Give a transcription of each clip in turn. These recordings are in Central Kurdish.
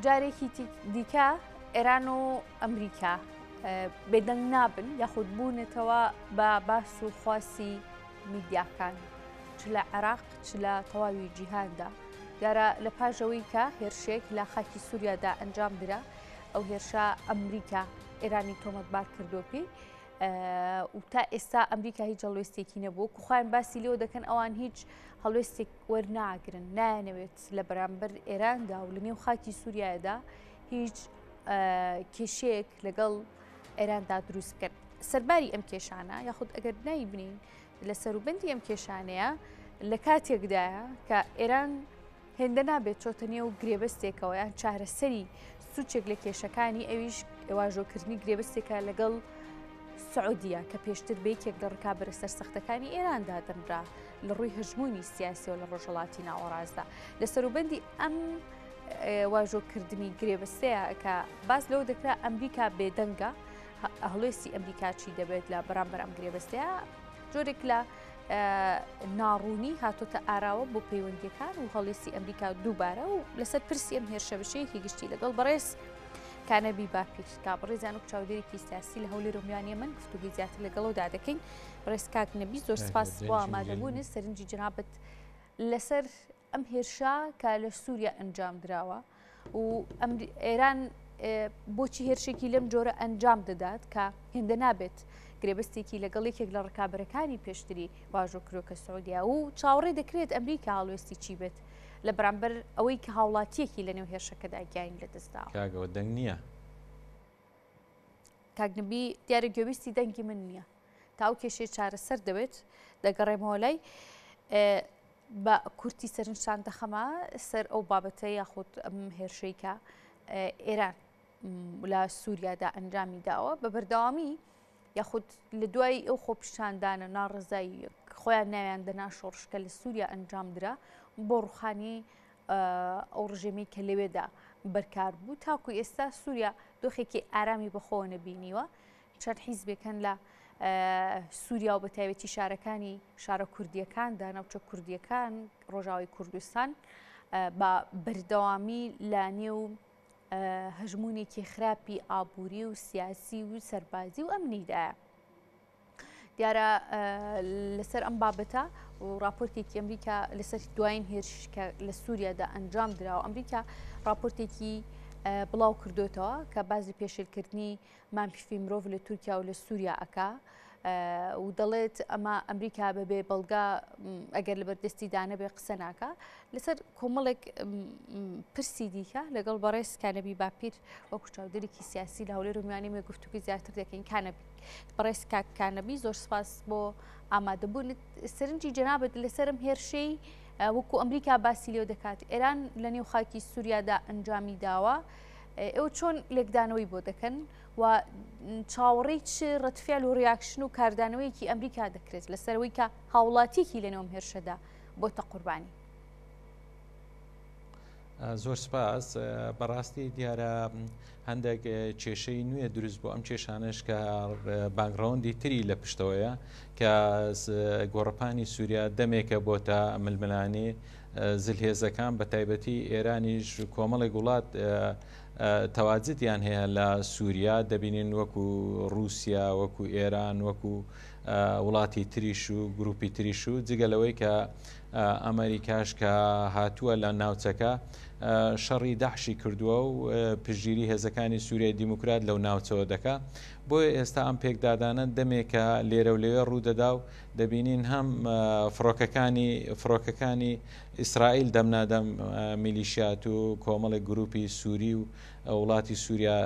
جارێکی دیکە ئێران و ئەمریکا بێدەنگ نابن یاخود بوونێتەوە بە باس و خواسی میدیاکان چ لە عێراق چ لە تەواوی جیهاندا دیارە لە پاژەوەی کە هێرشێک لە خاکی سووریادا ئەنجام درا ئەو هێرشە ئەمریکا ئێرانی تۆمەتبار کردوپی و تا ئێستا ئەمریکا هیچ هەڵوێستێکی نەبوو کوخوایان باسی لێوە دەکەن ئەوان هیچ هەڵوێستێک وەرناگرن نایەنەوێت لە بەرامبەر ئێراندا و لە نێو خاکی سووریادا هیچ کێشەیەک لەگەڵ ئێراندا دروست بکەن سەرباری ئەم کێشانە یاخود ئەگەر نایبنین لە سەروبەندی ئەم کێشانەیە لە کاتێکدایە کە ئێران هێندە نابێت چۆتە نێو گرێبەستێکەوە یان چارەسەری سوچێک لە کێشەکانی ئەویش واژۆکردنی گرێبەستێکە لەگەڵ سعودیە کە پێشتر بەیەکێک لە ڕکابرە سەرسەختەکانی ئێراندا دەمرا لە ڕووی هەژمونی سیاسیەوە لە ڕۆژهەڵاتی ناوەڕاستدا لە سەروبەندی ئەم واژۆکردنی گرێبەستەیە کە باس لەوە دەکرا ئەمریکا بێدەنگە هەڵوێستی ئەمریکا چی دەبێت لە بەرامبەر ئەم گرێبەستەیە جۆرێک لە ناڕوونی هاتۆتە ئاراوە بۆ پەیوەندیەکان و هەڵوێستی ئەمریکا دووبارە و لەسەر پرسی ئەم هێرشە بەشەیەکی گشتی لەگەڵ بەڕێز کانەبی باپیر کا بەڕێزان و چاودێرێکی سیاسی لە هەولی ڕۆمیانی من گفتوگوی زیاتر لەگەڵەوەدا دەکەین بەڕێز کاکنەبی زۆر سپاس بۆ ئامادەبوون سەرنجی جنابەت لەسەر ئەم هێرشا کە لە سووریا ئەنجام دراوە و ئێران بۆچی هێرشێکی لەم جۆرە ئەنجام دەدات کە هێندە نابێت گرێبەستێکی لەگەڵ یەکێک لە ڕکابەرەکانی پێشتری واژۆکرۆکە سعودیا و چاوەڕێ دەکرێت ئەمریکا هەڵوێستی چی بێت لە بەرامبەر ئەوەی کە هاوڵاتیەکی لە نێو هێرشەکەدا گیان لە دەستداوە کاگەوە دەنگ نییە کاگنبی دیارە گوێویستی دەنگی من نییە تا ئەو کێشەی چارەسەر دەبێت دەگەڕێمەوە لای بە کورتی سەرنجشان دەخەمە سەر ئەو بابەتە یاخود ئەم هێرشەیکە ئێران لە سووریادا ئەنجامی داوە بە بەردەوامی یاخود لە دوای ئەو خۆپیشاندانە ناڕزایی خۆیان ناویان دەنا شۆڕشکە لە سووریا ئەنجام درا بۆ ڕوخانی ئەو ڕژێمی کە لەوێدا بەرکار بوو تاکو ئێستا سووریا دۆخێکی ئارامی بەخۆ نەبینیوە چەند حیزبێکەن لە سووریا و بەتایبەتی شارەکانی شارە کوردیەکاندا ناوچە کوردیەکان ڕۆژاوی کوردستان بە بەردەوامی لە نێو هەژمونێکی خراپی ئابووری و سیاسی و سەربازی و ئەمنیدایە دیارە لەسەر ئەم بابەتە و راپۆرتێکی ئەمریکا لەسەر دوایین هێرش کە لە سووریادا ئەنجام درا و ئەمریکا راپۆرتێکی بڵاو کردوێتەوە کە بازی پێشێلکردنی مامپیفی مرۆڤ لە تورکیا و لە سووریا ئەکا و دەڵێت ئەمە ئەمریکا بەبێ بەڵگا ئەگەر لە بەردەستی دانە بێ قسە ناکە لەسەر کۆمەڵێک پرسی دیکە لەگەڵ بەڕێز کانەبی باپیر وەکو چاودێرێکی سیاسی لە هەولێر ڕۆمیانی مێ گفتوگوی زیاتر دەکەین کانەبی بەڕێز کانەبی زۆر سپاس بۆ ئامادەبوون سەرنجی جەنابەت لەسەرم هێرشەی وەکو ئەمریکا باسی لێو دەکات ئێران لە نێو خاکی سووریادا ئەنجامی داوە ئێوە چۆن لێکدانەوەی بۆ دەکەن و چاوەڕێی چ ڕەتفعل و ڕیاکشن و کاردانەوەیەکی ئەمریکا دەکرێت لەسەرەوەی کە هاوڵاتیەکی لە نێوم هێرشەدا بۆتە قوربانی زۆر سپاس بەڕاستی دیارە هەندێک کێشەی نوێ دروست بۆ ئەم کێشانش کە بانگڕەوەندی تری لە پشتەوەیە کە گۆڕپانی سووریا دەمێکە بۆتە ململانی زلهێزەکان بە تایبەتی ئێرانیش کۆمەڵێک وڵات تەواجدیان هەیە لە سووریا دەبینین وەکو رووسیا وەکو ئێران وەکو وڵاتی تریش و گروپی تریش و جگەلەوەی کە ئەمریکاش کە هاتووە لە ناوچەکە شەڕی داعشی کردووە و پشگیری هێزەکانی سووریای دیموکرات لەو ناوچەوە دەکا بۆیە ئێستا ئەم پێکدادانە دەمێکە لێرە و لێوێ ڕوودەدا و دەبینین هەم فڕۆکەکانی ئیسرائیل دەمنادەم میلیشیات و کۆمەڵێک گروپی سووری و وڵاتی سووریا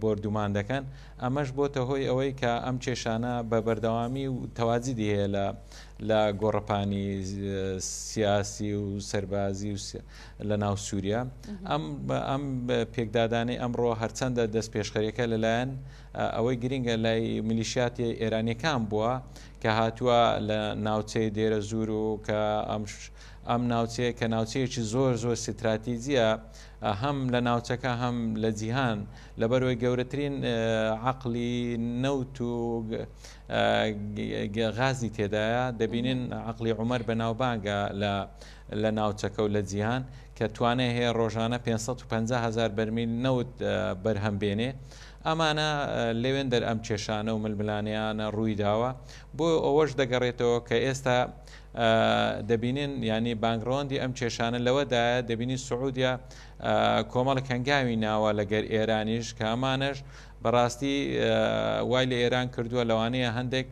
بۆردومان دەکەن ئەمەش بۆتە هۆی ئەوەی کە ئەم کێشانە بە بەردەوامی و تەواجدی هەیە لە گۆڕپانی سیاسی و سەربازی و لە ناو سووریا ئەم پێکدادانەی ئەمڕۆ هەرچەندە دەست پێشخەریەکە لەلایەن ئەوەی گرنگە لای میلیشیاتی ئێرانیەکان بووە کە هاتووە لە ناوچەی دێرە زور و کە ئەم ناوچەیە کە ناوچەیەکی زۆر استراتیجیە هەم لە ناوچەکە هەم لە جیهان لەبەرەوەی گەورەترین عەقلی نەوت و غازی تێدایە دەبینین عەقلی عومەر بەناوبانگە لە ناوچەکە و لە جیهان کە توانێت هەیە ڕۆژانە 550,000 بەرمیل نەوت بەرهەم بێنێ. ئەمانە لەوێن دەر ئەم کێشانە و ململانیانە ڕووی داوە بۆ ئەوەش دەگەڕێتەوە کە ئێستا دەبینین ینی بانگڕۆندی ئەم کێشانە لەوەدایە دەبینی سعودیا کۆمەڵک هەنگاوی ناوە لەگەر ئێرانیش کە ئەمانش بەڕاستی وای لە ئێران کردووە لەوانەیە هەندێک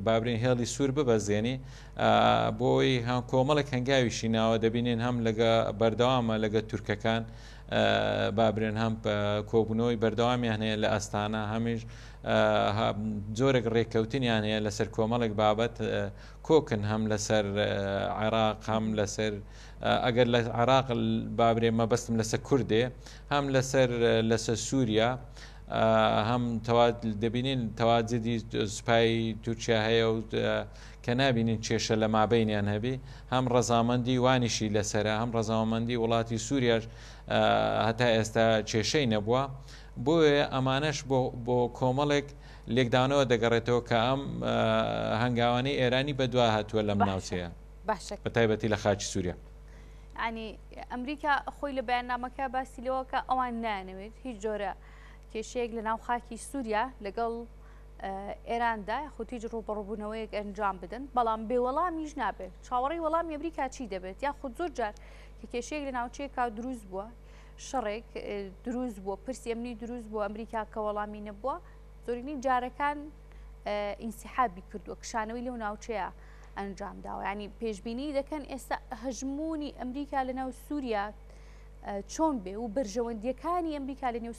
بابرێن هێڵی سوور ببەزێنی بۆی کۆمەڵک هەنگاویشی ناوە دەبینین هەم لەگە بەردەوامە لەگە تورکەکان بابرێن هەم کۆبوونەوەی بەردەوامیان هەیە لە ئەستانە هەمیش جۆرێک ڕێککەوتنیان هەیە لەسەر کۆمەڵێک بابەت کۆکن هەم لەسەر عێراق هەم لەسەر ئەگەر لە عێراق بابرێ مەبەستم لەسەر کوردێ هەم لەسەر سووریا هەم دەبینین تەواجدی سوپای تورکیا هەیە و کە نابینین کێشە لە مابینیان هەبی هەم ڕەزامەندی وانیشی لەسرە هەم ڕەزامەندی وڵاتی سووریاش هەتا ئێستا کێشەی نەبووە بۆیە ئەمانەش بۆ کۆمەڵێک لێکدانەوە دەگەڕێتەوە کە ئەم هەنگاوانەی ئێرانی بەدوا هاتووە لەم ناوچەیە بە تایبەتی لە خاکی سووریا. ینی ئەمریکا خۆی لە بەیاننامەکە باسی لەوەکە ئەوان نانەوێت هیچ جۆرە کێشەیەک لە ناو خاکی سووریا لەگەڵ ئێراندا خودیج ڕوبەڕبوونەوەیەک ئەنجام بدەن بەڵام بێوەڵامیش نابێت چاوەڕێی وەڵامی ئەمریکا چی دەبێت یا خود زۆر جار کە کێشەیەک لە ناوچەیەکا دروست بووە شەڕێک دروست بووە پرسی ئەمنی دروست بووە ئەمریکا کە وەڵامی نەبووە زۆرینەی جارەکان ئینسیحابی کردووە کشانەوەی لەو ناوچەیە ئەنجام داوە ینی پێشببینی دەکەن ئێستا هەژمونی ئەمریکا لە ناو سووریا چۆن بێ و بەرژەوەندیەکانی ئەمریکا لە نێو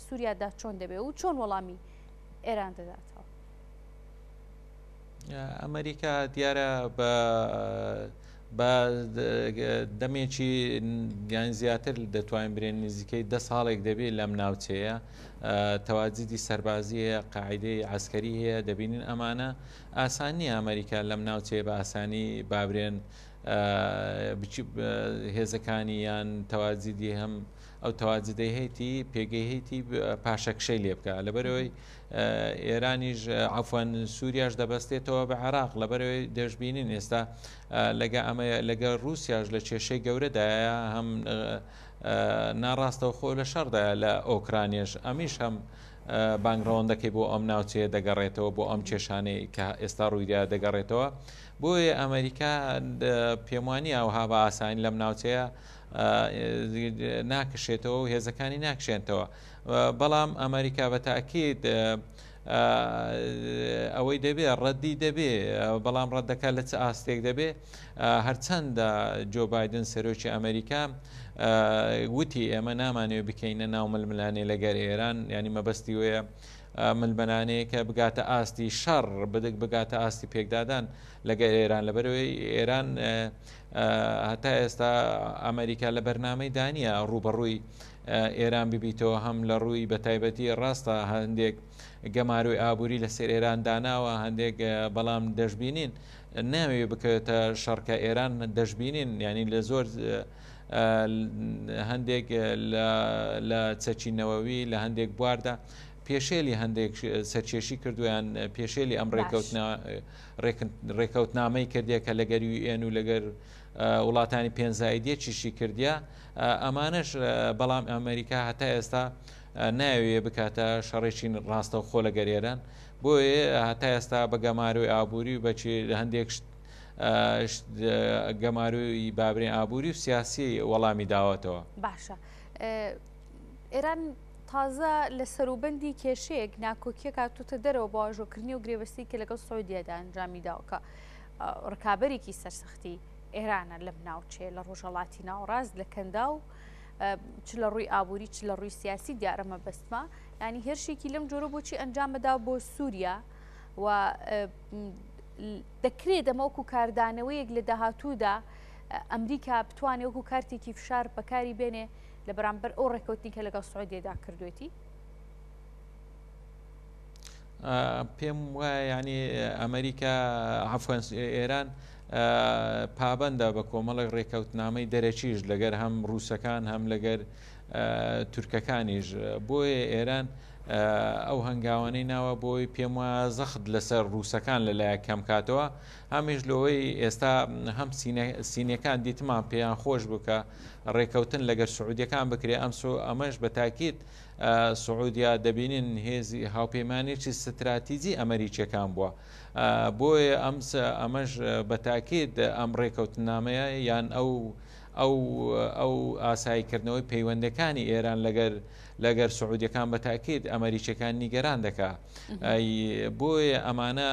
سووریادا چۆن دەبێ و چۆن وەڵامی ئێران دەداتەوە. ئەمریکا دیارە بە دەمێکی یان زیاتر دەتوانین برێن نزیکەی 10 ساڵێک دەبێت لەم ناوچەیە تەواجدی سەربازیە قاعدەی عسکەری هەیە دەبینین ئەمانە ئاسانی ئەمریکا لەم ناوچەیە بە ئاسانی بابرێن هێزەکانی یان تەواجدی هەم ئەو تەواجدەی هەیەی پێگەی هەیەی پاشەکشەی لێ بکە لەبەرەوەی ئێرانیش عفوان سووریاش دەبەستێتەوە بە عێراق لەبەرەوەی دەشببینین ئێستا لەگە رووسیاش لە کێشەی گەورەدایە هەم ناڕاستەوە خۆ لە شەڕدایە لە ئۆکرانیش ئەمیش هەم بانگڕەوەندەکەی بۆ ئەم ناوچەیە دەگەڕێتەوە بۆ ئەم کێشانەی کە ئێستا ڕوویدا دەگەڕێتەوە بۆیە ئەمریکا پێم وانە ئەوها بە ئاسانی لەم ناوچەیە ناکشێتەوە و هێزەکانی ناکشێنتەوە بەڵام ئەمریکا بە تاکید ئەوەی دەبێ ڕەدی دەبێ بەڵام ڕەتەکە لە چ ئاستێک دەبێ هەرچەندە جۆ بایدن سەرۆکی ئەمریکا وتی ئێمە نامانوێ بکەینە ناو ململانێ لەگەر ئێران ینی مەبەستی وەیە ململانەیە کە بگاتە ئاستی شەڕ بگاتە ئاستی پێکدادان لەگەر ئێران لەبەرەوەی ئێران هەتا ئێستا ئەمریکا لە بەرنامەی دانیە ڕوبەڕووی ئێران ببیتەوە هەم لە ڕووی بە تایبەتی ڕاستە هەندێک گەماروی ئابووری لەسەر ئێران داناوە هەندێک بەڵام دەشببینین ناوێ بکەوێتە شەڕکە ئێران دەشببینین ینی لە زۆر هەندێک لە چەچینەوەوی لە هەندێک بواردا پێشێلی هەندێک سەرکێشی کردویان پێشێلی ئەم ڕێکەوتنامەی کردیە کە لەگەر UN و لەگەر وڵاتانی پێنجایدیەکیشی کردیا ئەمانش بەڵام ئەمریکا هەتا ئێستا ناوێ بکاتە شەڕێکی ڕاستە و خۆ لەگەر ئێران بۆیە هەتا ئێستا بە گەماروی ئابووری و بەچی هەندێک گەماروی بابرین ئابووری و سیاسی وەڵامی داوەتەوە. باشە ئێران تازە لە سەروبەندی کێشەیەک ناکۆکیە کاتوتە دەرەوە بۆ ئاژۆکردنی و گرێبەستی کە لەگەڵ سعودیادا ئەنجامی داوکە ڕکابەرێکی سەرسەختی ئێرانە لەم ناوچێ لە ڕۆژهەڵاتی ناوڕاست لە کەندا و چ لە ڕووی ئابووری چ لە ڕووی سیاسی دیارەمە بەستمە ینی هێرشێکی لەم جۆرە بۆچی ئەنجام بەدا بۆ سووریا و دەکرێت دەمەوەکو کاردانەوەیەک لە داهاتوودا ئەمریکا بتوانێت وەکو کارتێکی فشار بەکاری بێنێ لە بەرامبەر ئەو ڕێکەوتنی کە لەگەڵ سعودیەدا کردوێتی پێم وایە ینی ئەمریکا عفوان ئێران پابندە بە کۆمەڵی ڕێکەوتنامەی دەرەچیش لەگەر هەم ڕووسەکان هەم لەگەر تورکەکانیش بۆیە ئێران ئەو هەنگاوانەی ناوە بۆی پێم وایە زەخت لەسەر ڕووسەکان لەلایە کەم کاتەوە هەمیش لەوەی ئێستا هەم سینیەکان دیتمان پێیان خۆش بکە ڕێکەوتن لەگەر سعودیەکان بکرێ ئەمەش بە تاکید سعودیا دەبینین هێزی هاوپەیمانێکی ستراتیجی ئەمریکیەکان بووە بۆیە ئەمەش بە تاکید ئەم ڕێکەوتنامەیە یان ئەو ئاساییکردنەوەی پەیوەندەکانی ئێران لەگەر سعودیەکان بە تاکید ئەمریکیەکان نیگەران دەکا بۆیە ئەمانە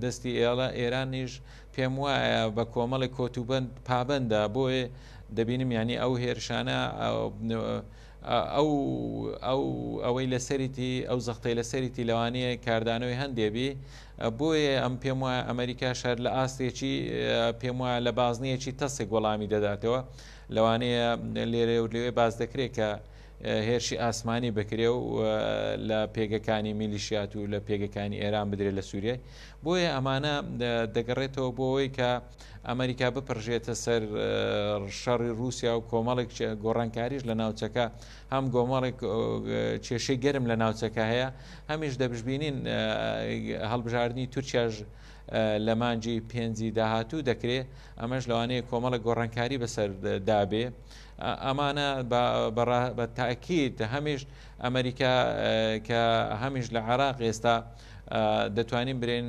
دەستی ئێرانیش پێم وایە بە کۆمەڵی کۆتوبند پابندە بۆیە دەبینم ینی ئەو هێرشانە ئەوەی لەسەریتی ئەو زەختەی لەسەریتی لەوانەیە کاردانەوەی هەندێبی بۆیە ئەم پێم وایە ئەمریکا شەر لە ئاستێکی پێم وایە لە بازنیەکی تەسێک وەڵامی دەداتەوە لەوانەیە لێرە و لێوێ باز دەکرێت کە هێرشی ئاسمانی بکرێ و لە پێگەکانی میلیشیات و لە پێگەکانی ئێران بدرێت لە سووریای بۆیە ئەمانە دەگەڕێتەوە بۆەوەی کە ئەمریکا بپڕژێتە سەر شەڕی رووسیا و کۆمەڵێک گۆڕانکاریش لە ناوچەکە هەم گۆمەڵێک کێشەی گەرم لە ناوچەکە هەیە هەمیش دەبژبینین هەڵبژاردننی تورکیاژ لە مانجی پێنجی داهاتوو دەکرێت ئەمەش لەوانەیە کۆمەڵە گۆڕانکاری بەسەر دابێ ئەمانە بە تاکید هەمیش ئەمریکا کە هەمیش لە عێراق ئێستا دەتوانین برێن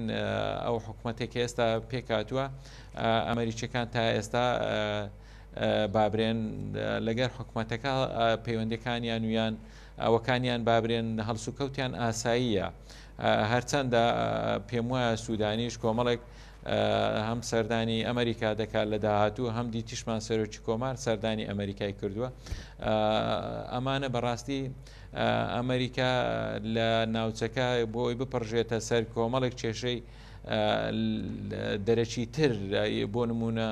ئەو حکوومەتێکی ئێستا پێکاتووە ئەمریکیەکان تا ئێستا بابرێن لەگەر حکوومەتەکە پەیوەندەکانیان ویان ئەوەکانیان بابرێن هەڵسوکەوتیان ئاساییە هەرچەندە پێم وایە سوودانیش کۆمەڵێک هەم سەردانی ئەمریکا دەکات لە داهاتوو هەم دیتیشمان سەرۆکی کۆمار سەردانی ئەمریکای کردووە ئەمانە بەڕاستی ئەمریکا لە ناوچەکە بۆی بپڕژێتە سەر کۆمەڵێک کێشەی دەرەکی تر بۆ نمونە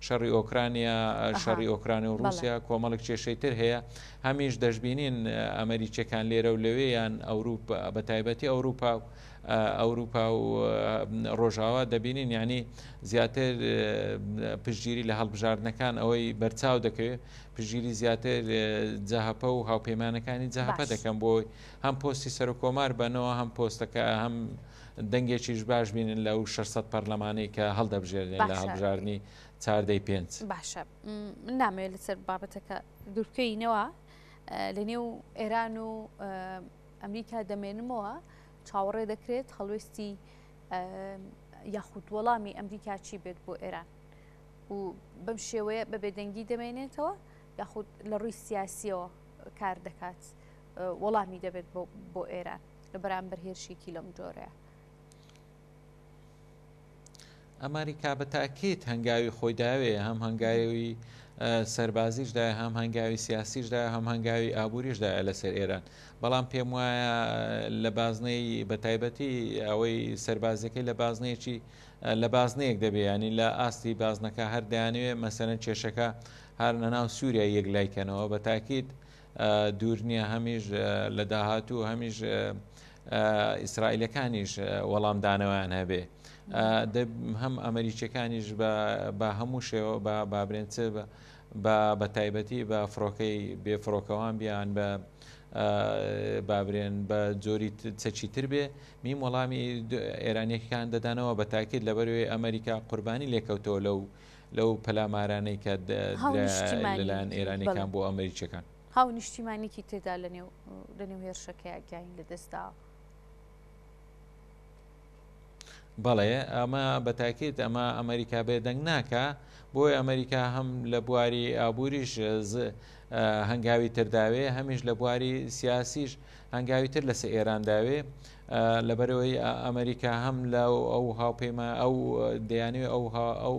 شەڕی ئۆکرانیا شەڕی ئۆکرانی و رووسیا کۆمەڵێک کێشەی تر هەیە هەمیش دەشببینین ئەمریکیەکان لێرە و لەوەیان ئەوروپا بە تایبەتی ئەوروپا و ڕۆژاوا دەبینین یعنی زیاتر پشتگیری لە هەڵبژاردنەکان ئەوەی بەرچاو دەکەوێت پشتگیری زیاتر جەهەپە و هاوپەیمانەکانی جەهەپە دەکەم بۆی هەم پۆستی سەر و کۆمار بنەوە هەم پۆستەکە هەم دەنگێکیش باش بینن لەو 600 پەرلەمانەی کە هەڵدەبژێردن لە هەڵبژاردننی چاردەی پێنج باشە نامەوێت لەسەر بابەتەکە دوورکەینەوە لە نێو ئێران و ئەمریکا دەمێنمەوە چاوەڕێ دەکرێت هەڵوێستی یاخود وەڵامی ئەمریکا چی بێت بۆ ئێران و بەم شێوەیە بە بێدەنگی دەمێنێتەوە یاخود لە ڕووی سیاسیەوە کار دەکات وەڵامی دەبێت بۆ ئێران لە بەرامبەر هێرشێکی لەم جۆرەیە ئەمریکا بە تاکید هەنگاوی خۆی داوێ هەم هەنگاوی سەربازیشدا هەم هەنگاوی سیاسیشدا هەم هەنگاوی ئابووریشدایە لەسەر ئێران بەڵام پێم وایە لە بازنەی بە تایبەتی ئەوەی سەربازەکەی لە بازنەیەکی لە بازنەیەک دەبێ ینی لە ئاستی بازنەکە هەر دەیانوێ مەسەرەن کێشەکە هەر نەناو سووریا یەک لایکەنەوە بە تاکید دوور نییە هەمیش لە داهاتوو هەمیش ئیسرائیلەکانیش وەڵامدانەوەیان هەبێ هەم ئەمریکیەکانیش بە هەموو شێوە بە بابرێنچ بە تایبەتی بە فڕۆکەی بێفڕۆکەوان بیان بە بابرێن بە جۆری چەچی تر بێ میم وەڵامی ئێرانیەکان دەدانەوە بە تاکید لەبەروێ ئەمریکا قوربانی لێکەوتەوە لەو پەلامارانەی کە لەلایەن ئێرانیەکان بۆ ئەمریکیەکان هاو نیشتیمانێکی تێدا لە نێو هێرشەکەی گاین لە دەستدا بەڵێ ئەمە بە تاکید ئەمە ئەمریکا بێدەنگ ناکە بۆی ئەمریکا هەم لە بواری ئابووریش هەنگاوی ترداوێ هەمیش لە بواری سیاسیش هەنگاوی تر لەسەر ئێرانداوێ لەبەرەوەی ئەمریکا هەم لە ئەو هاوپەیمە ئەو دەیانوێ ئەو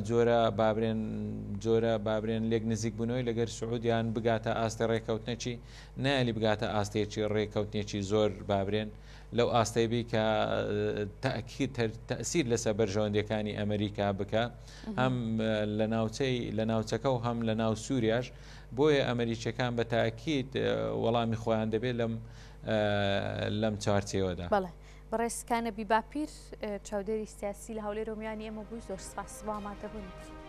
جۆرە بابرێن لێک نزیک بوونەوەی لەگەر سعودیان بگاتە ئاستی ڕێکەوتنەکی نالی بگاتە ئاستێکی ڕێکەوتنێکی زۆر بابرێن لەو ئاستەیبی کە تەئسیر لەسەر بەرژەوەندەکانی ئەمریکا بکە هەم لە ناوچەکە و هەم لە ناو سووریاش بۆیە ئەمریکیەکان بە تاکید وەڵامی خۆیان دەبێت لەم چارچێوەدا بەڵێ بەڕێزکانە بیباپیر چاودێری سیاسی لە هەولێر و میانی ئێمە بووی زۆر سپاس بۆ ئامادەبوونیت